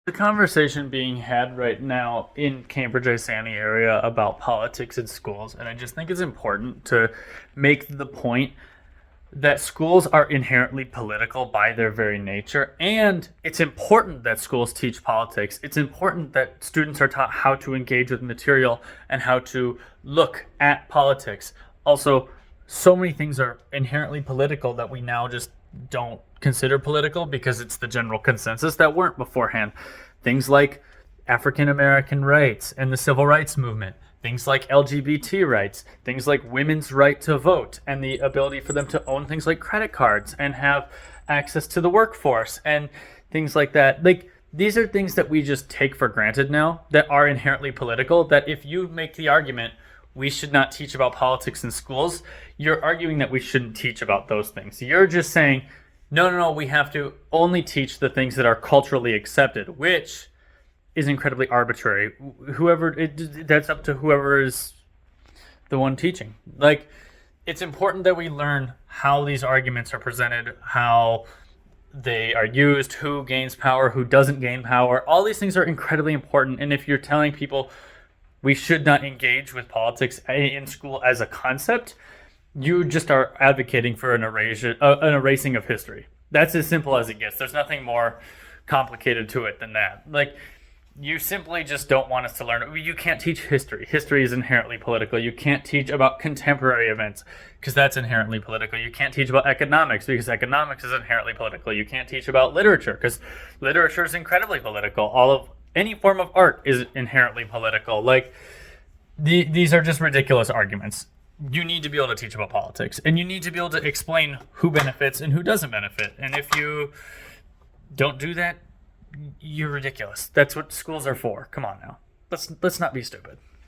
The conversation being had right now in Cambridge Isani area about politics in schools, and I just think it's important to make the point that schools are inherently political by their very nature, and it's important that schools teach politics. It's important that students are taught how to engage with material and how to look at politics. Also, so many things are inherently political that we now just don't consider political because it's the general consensus that weren't beforehand. Things like African American rights and the civil rights movement, things like LGBT rights, things like women's right to vote and the ability for them to own things like credit cards and have access to the workforce and things like that. Like, these are things that we just take for granted now that are inherently political. That if you make the argument we should not teach about politics in schools, you're arguing that we shouldn't teach about those things. You're just saying, no, no, no, we have to only teach the things that are culturally accepted, which is incredibly arbitrary. That's up to whoever is the one teaching. Like, it's important that we learn how these arguments are presented, how they are used, who gains power, who doesn't gain power. All these things are incredibly important. And if you're telling people we should not engage with politics in school as a concept, you just are advocating for an erasing of history. That's as simple as it gets. There's nothing more complicated to it than that. Like, you simply just don't want us to learn. You can't teach history. History is inherently political. You can't teach about contemporary events because that's inherently political. You can't teach about economics because economics is inherently political. You can't teach about literature because literature is incredibly political. All of any form of art is inherently political. Like, these are just ridiculous arguments. You need to be able to teach about politics, and you need to be able to explain who benefits and who doesn't benefit. And if you don't do that, you're ridiculous. That's what schools are for. Come on now. Let's not be stupid.